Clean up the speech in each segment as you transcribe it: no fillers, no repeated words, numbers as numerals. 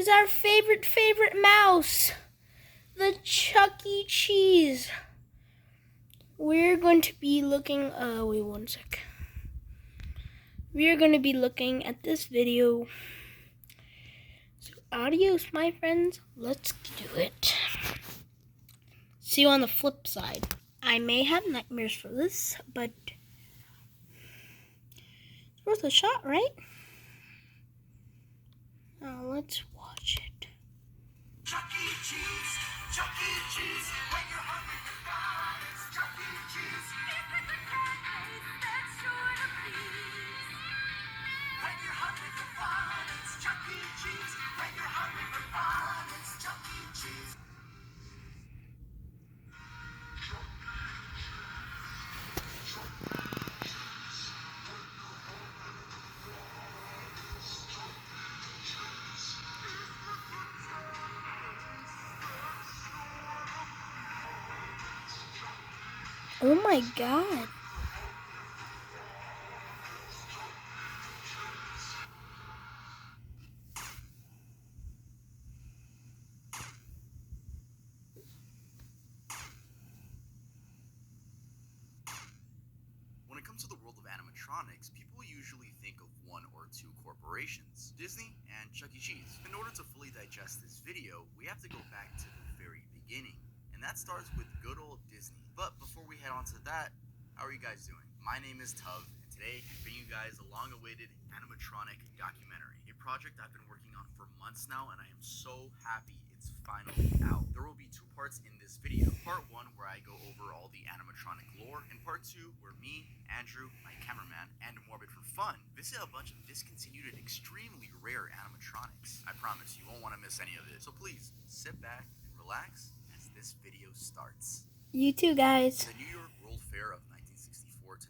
is our favorite mouse, the Chuck E. Cheese. We're going to be looking, wait one sec. We are going to be looking at this video. So adios, my friends. Let's do it. See you on the flip side. I may have nightmares for this, but it's worth a shot, right? Now let's watch it. Chuck E. Cheese, Chuck E. Cheese, when you're hungry for fun, it's Chuck E. Cheese. If it's a cat face, that's sure to please. When you're hungry for fun, it's Chuck E. Cheese. When you're hungry for fun, it's Chuck E. Cheese. Oh my god. When it comes to the world of animatronics, people usually think of one or two corporations, Disney and Chuck E. Cheese. In order to fully digest this video, we have to go back to the very beginning, and that starts with good old Disney. But before we head on to that, how are you guys doing? My name is Tuv, and today I bring you guys a long-awaited animatronic documentary, a project I've been working on for months now, and I am so happy it's finally out. There will be two parts in this video. Part 1 where I go over all the animatronic lore, and part 2 where me, Andrew, my cameraman, and Morbid for fun visit a bunch of discontinued and extremely rare animatronics. I promise you won't want to miss any of it. So please, sit back and relax as this video starts. You too, guys. The New York World Fair of 1964 to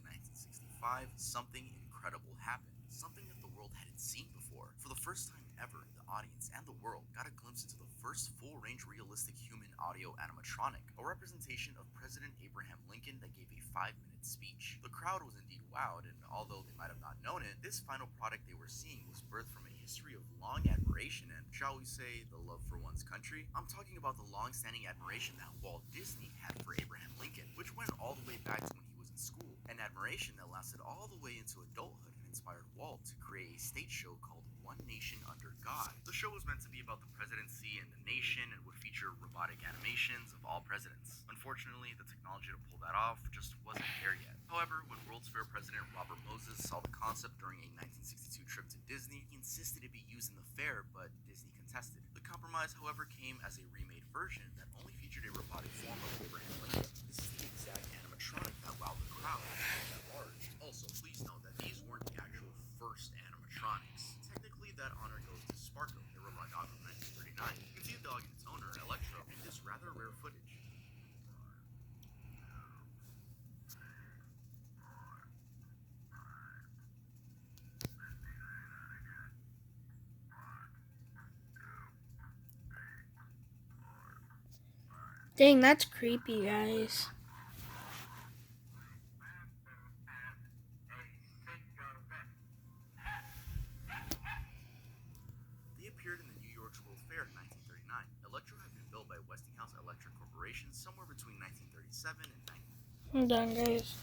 1965, something incredible happened. Something that the world hadn't seen before. For the first time ever, the audience and the world got a glimpse into the first full-range realistic human audio animatronic, a representation of President Abraham Lincoln that gave a 5-minute speech. The crowd was indeed wowed, and although they might have not known it, this final product they were seeing was birthed from a history of long admiration and, shall we say, the love for one's country. I'm talking about the long-standing admiration that Walt Disney had for Abraham Lincoln, which went all the way back to when he was in school, an admiration that lasted all the way into adulthood and inspired Walt to create a stage show called One Nation Under God. The show was meant to be about the presidency and the nation and would feature robotic animations of all presidents. Unfortunately, the technology to pull that off just wasn't there yet. However, when World's Fair President Robert Moses saw the concept during a 1962 trip to Disney, he insisted it be used in the fair, but Disney contested. The compromise, however, came as a remade version that only featured a robotic form of Abraham Lincoln. This is the exact animatronic that wowed the crowd at large. Also, please note that these weren't the actual first animatronics. Technically, that honor goes to Sparko, a robot dog from 1939. You can see the dog and its owner, Electro, in this rather rare footage. Dang, that's creepy, guys. They appeared in the New York's World Fair in 1939. Electro had been built by Westinghouse Electric Corporation somewhere between 1937 and 19... I'm done, guys.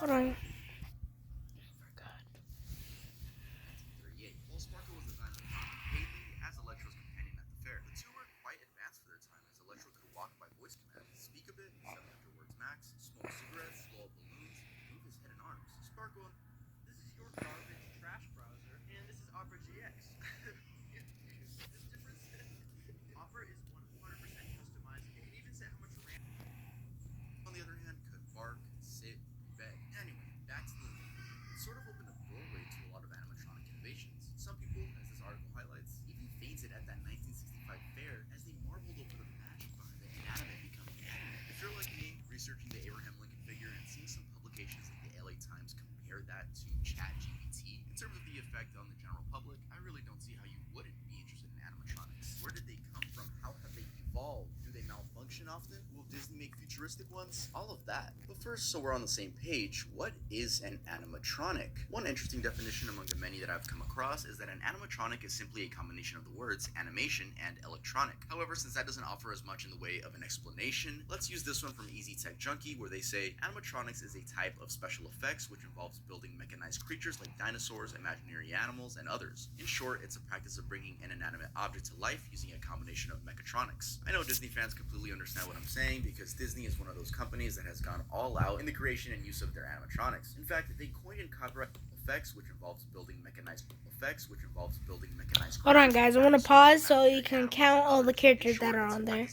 Hold on. 1938. While Sparko was designed by Tom Haley as Electro's companion at the fair, the two were quite advanced for their time, as Electro could walk by voice command, speak a bit, 700 words max, smoke cigarettes, blow up balloons, and move his head and arms. Sparko, This is your garbage trash browser, and this is Opera GX. This difference? Opera is 100% customized. You can even set how much RAM. on the other hand, could bark, sit, beg. Anyway, back to the movie. It sort of opened a doorway to a lot of animatronic innovations. Some people, as this article highlights, even fainted at that 1965 fair as they marveled over the magic behind the inanimate becoming animate. If you're like me, researching the Abraham Lincoln figure and seeing some publications like the LA Times compare that to ChatGPT, in terms of the effect on the general public, I really don't see how you futuristic ones, all of that. But first, so we're on the same page, what is an animatronic? One interesting definition among the many that I've come across is that an animatronic is simply a combination of the words animation and electronic. However, since that doesn't offer as much in the way of an explanation, let's use this one from Easy Tech Junkie, where they say animatronics is a type of special effects which involves building mechanized creatures like dinosaurs, imaginary animals, and others. In short, it's a practice of bringing an inanimate object to life using a combination of mechatronics. I know Disney fans completely understand what I'm saying because Disney is one of those companies that has gone all out in the creation and use of their animatronics. In fact, they coined and copyrighted effects which involves building mechanized Hold on, guys. I want to pause so you can count all the characters that are on there.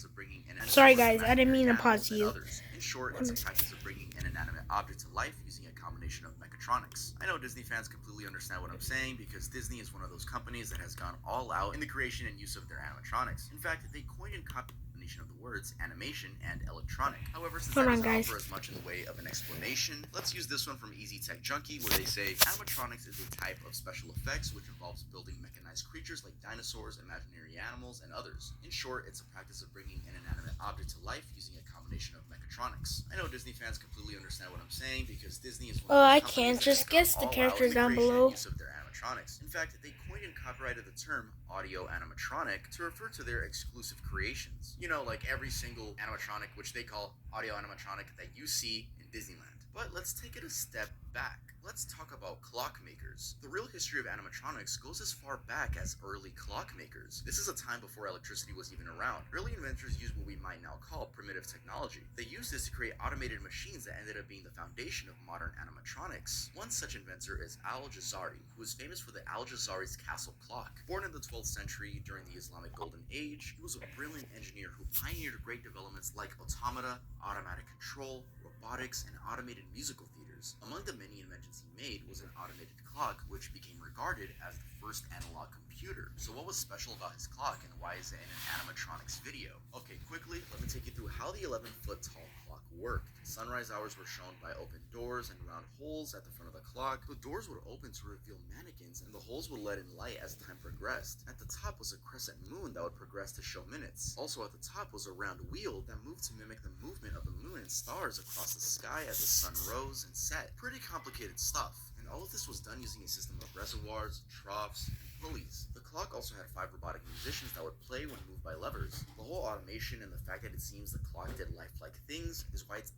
Sorry, guys. I didn't mean to pause you. In short, it's a practice of bringing an inanimate object to life using a combination of mechatronics. I know Disney fans completely understand what I'm saying because Disney is one of those companies that has gone all out in the creation and use of their animatronics. In fact, they coined and copied of the words animation and electronic. However, since that doesn't offer as much in the way of an explanation, let's use this one from Easy Tech Junkie, where they say animatronics is a type of special effects which involves building mechanized creatures like dinosaurs, imaginary animals, and others. In short, it's a practice of bringing an inanimate object to life using a combination of mechatronics. I know Disney fans completely understand what I'm saying because Disney is one of those I can't. companies Just that guess has the gone all out characters in the down creation and below. use of their animatronics. In fact, they coined and copyrighted the term audio animatronic to refer to their exclusive creations. You know, like every single animatronic, which they call audio animatronic, that you see in Disneyland. But let's take it a step back. Let's talk about clockmakers. The real history of animatronics goes as far back as early clockmakers. This is a time before electricity was even around. Early inventors used what we might now call primitive technology. They used this to create automated machines that ended up being the foundation of modern animatronics. One such inventor is Al-Jazari, who is famous for the Al-Jazari's castle clock. Born in the 12th century during the Islamic Golden Age, he was a brilliant engineer who pioneered great developments like automata, automatic control, robotics, and automated musical theaters. Among the many inventions he made was an automated clock, which became regarded as the first analog computer. So what was special about his clock, and why is it in an animatronics video? Okay, quickly, let me take you through how the 11-foot tall clock worked. Sunrise hours were shown by open doors and round holes at the front of the clock. The doors would open to reveal mannequins, and the holes would let in light as time progressed. At the top was a crescent moon that would progress to show minutes. Also at the top was a round wheel that moved to mimic the movement of the moon and stars across the sky as the sun rose and set. Pretty complicated stuff. And all of this was done using a system of reservoirs, troughs, and pulleys. The clock also had 5 robotic musicians that would play when moved by levers. The whole automation and the fact that it seems the clock did lifelike things is why it's...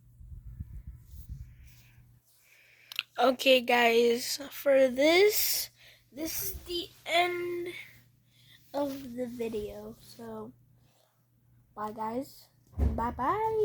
Okay, guys, for this is the end of the video. So, bye, guys. Bye-bye.